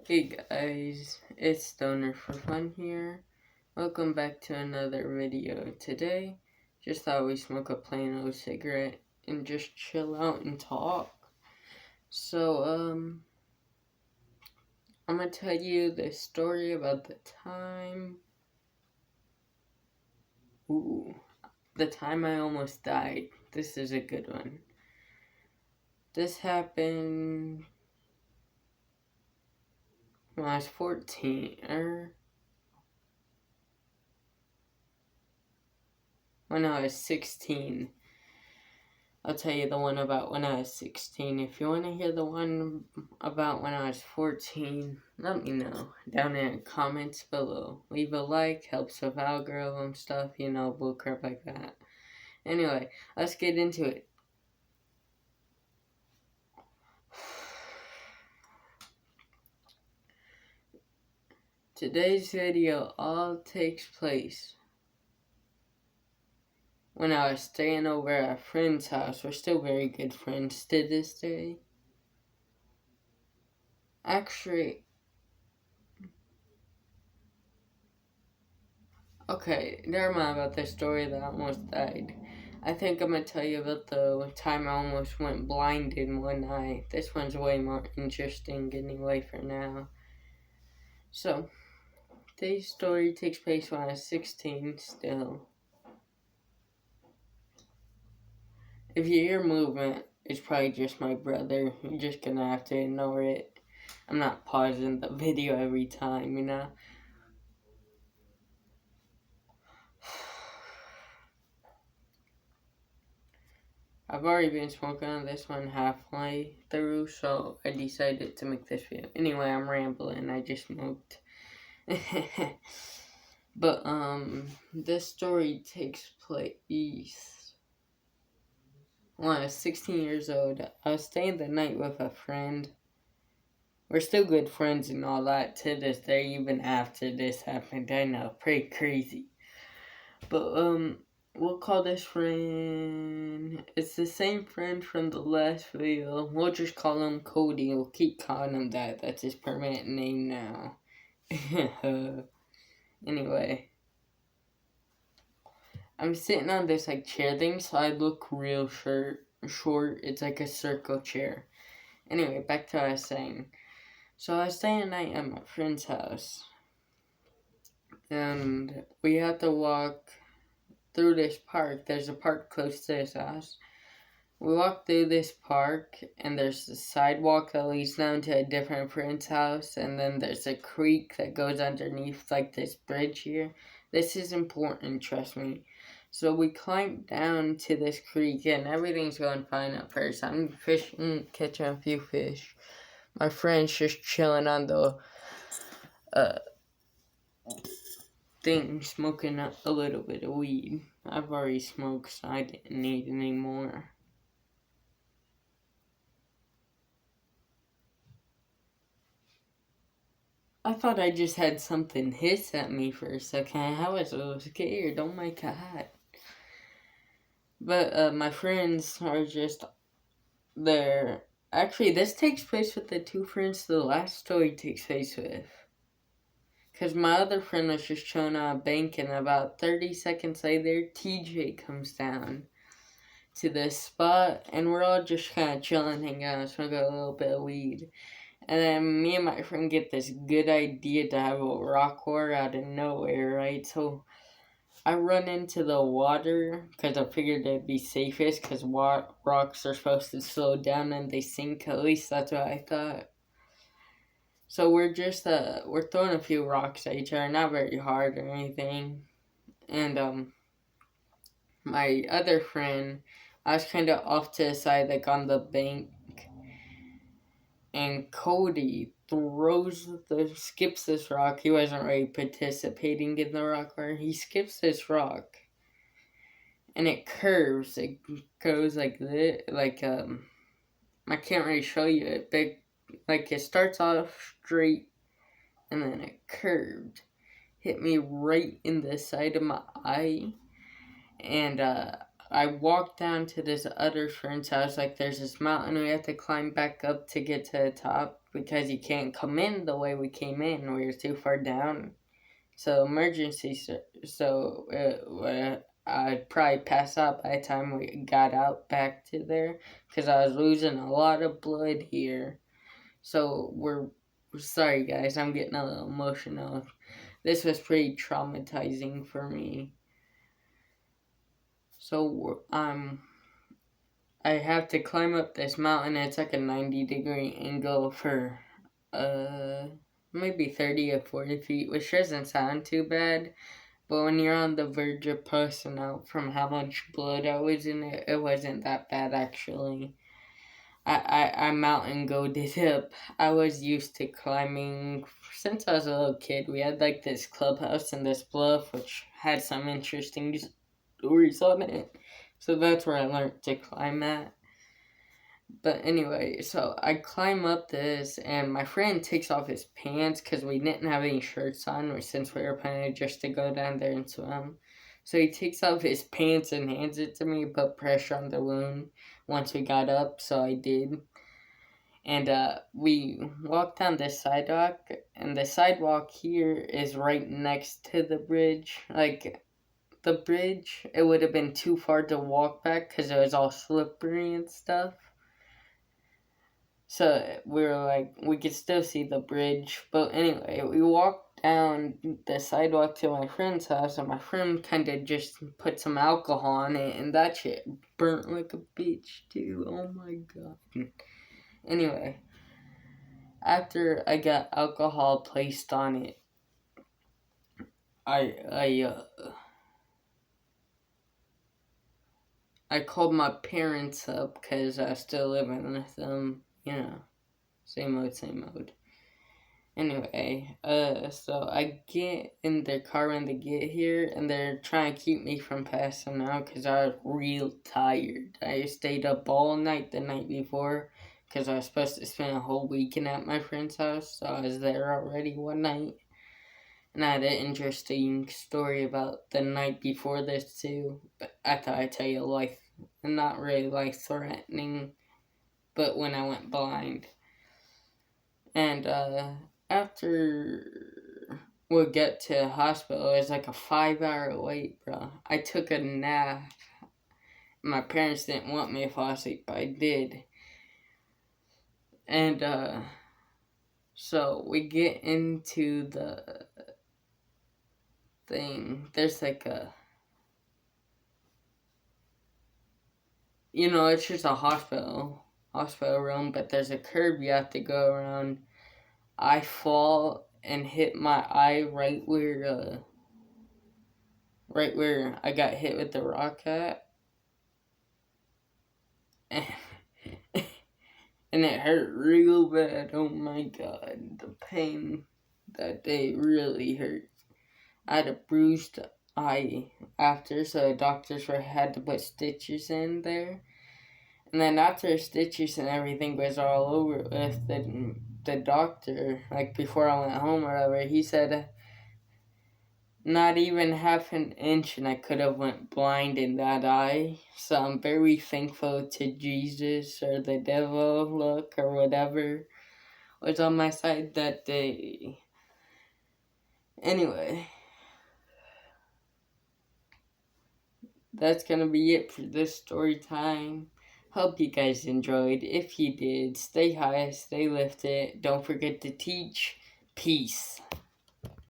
Hey guys, it's Stoner for Fun here. Welcome back to another video. Today, just thought we'd smoke a plain old cigarette and just chill out and talk. So, I'm gonna tell you the story about the time I almost died. This is a good one. This happened when I was 14, when I was 16. I'll tell you the one about when I was 16. If you want to hear the one about when I was 14, let me know down in the comments below. Leave a like, helps with algorithm stuff, bullcrap like that. Anyway, let's get into it. Today's video all takes place when I was staying over at a friend's house. We're still very good friends to this day. Actually, okay, never mind about the story that I almost died. I think I'm going to tell you about the time I almost went blind in one eye. This one's way more interesting anyway for now. So, today's story takes place when I was 16 still. If you hear movement, it's probably just my brother. You're just going to have to ignore it. I'm not pausing the video every time, I've already been smoking on this one halfway through, so I decided to make this video. Anyway, I'm rambling. I just smoked. But, this story takes place when I was 16 years old. I was staying the night with a friend. We're still good friends and all that to this day, even after this happened. I know, pretty crazy. But, we'll call this friend, it's the same friend from the last video. We'll just call him Cody. We'll keep calling him that. That's his permanent name now. Anyway, I'm sitting on this chair thing, so I look real short. It's like a circle chair. Anyway, back to what I was saying. So I was staying at night at my friend's house, and we had to walk through this park. There's a park close to his house. We walk through this park, and there's a sidewalk that leads down to a different friend's house, and then there's a creek that goes underneath this bridge here. This is important, trust me. So we climb down to this creek, and everything's going fine at first. I'm fishing, catching a few fish. My friend's just chilling on the thing, smoking a little bit of weed. I've already smoked, so I didn't need any more. I thought I just had something hiss at me for a second. I was so scared. Oh my god. But my friends are just there. Actually, this takes place with the two friends the last story takes place with. Because my other friend was just chilling on a bank, and about 30 seconds later, TJ comes down to this spot, and we're all just kind of chilling, hanging out, smoking a little bit of weed. And then me and my friend get this good idea to have a rock war out of nowhere, right? So I run into the water because I figured it'd be safest because rocks are supposed to slow down and they sink. At least that's what I thought. So we're just we're throwing a few rocks at each other, not very hard or anything. And my other friend, I was kind of off to the side, on the bank. And Cody skips this rock. He wasn't really participating in the rock war. He skips this rock, and it curves. It goes like this. I can't really show you it, but it starts off straight, and then it curved. Hit me right in the side of my eye, and I walked down to this other friend's house. There's this mountain we have to climb back up to get to the top. because you can't come in the way we came in. We were too far down. So I'd probably pass out by the time we got out back to there because I was losing a lot of blood here. So we're sorry guys, I'm getting a little emotional. This was pretty traumatizing for me. So I have to climb up this mountain. It's like a 90-degree angle for maybe 30 or 40 feet, which doesn't sound too bad. But when you're on the verge of passing out from how much blood I was in it wasn't that bad actually. I mountain goated up. I was used to climbing since I was a little kid. We had like this clubhouse in this bluff which had some interesting stories on it. So that's where I learned to climb at. But anyway, so I climb up this, and my friend takes off his pants because we didn't have any shirts on since we were planning just to go down there and swim. So he takes off his pants and hands it to me, put pressure on the wound once we got up, so I did. And we walked down the sidewalk, and the sidewalk here is right next to the bridge. Like, the bridge, it would have been too far to walk back because it was all slippery and stuff. So we were like, we could still see the bridge. But anyway, we walked down the sidewalk to my friend's house, and my friend kind of just put some alcohol on it, and that shit burnt like a bitch, too. Oh my god. Anyway, after I got alcohol placed on it, I called my parents up because I was still living with them. You know, same mode. Anyway, so I get in their car when they get here, and they're trying to keep me from passing out because I was real tired. I stayed up all night the night before because I was supposed to spend a whole weekend at my friend's house, so I was there already one night. And I had an interesting story about the night before this too, but I thought I'd tell you not really life-threatening, but when I went blind. And after we get to the hospital, it was like a 5-hour wait, bro. I took a nap. My parents didn't want me to fall asleep, but I did. And so we get into the thing. There's like it's just a hospital room, but there's a curb you have to go around. I fall and hit my eye right where I got hit with the rock at. And it hurt real bad. Oh my god, the pain that day really hurt. I had a bruised eye after, so the doctors had to put stitches in there. And then after stitches and everything was all over with, the doctor, like before I went home or whatever, he said not even half an inch and I could have went blind in that eye. So I'm very thankful to Jesus or the devil, look, or whatever was on my side that day. Anyway, that's gonna be it for this story time. Hope you guys enjoyed. If you did, stay high, stay lifted. Don't forget to teach. Peace.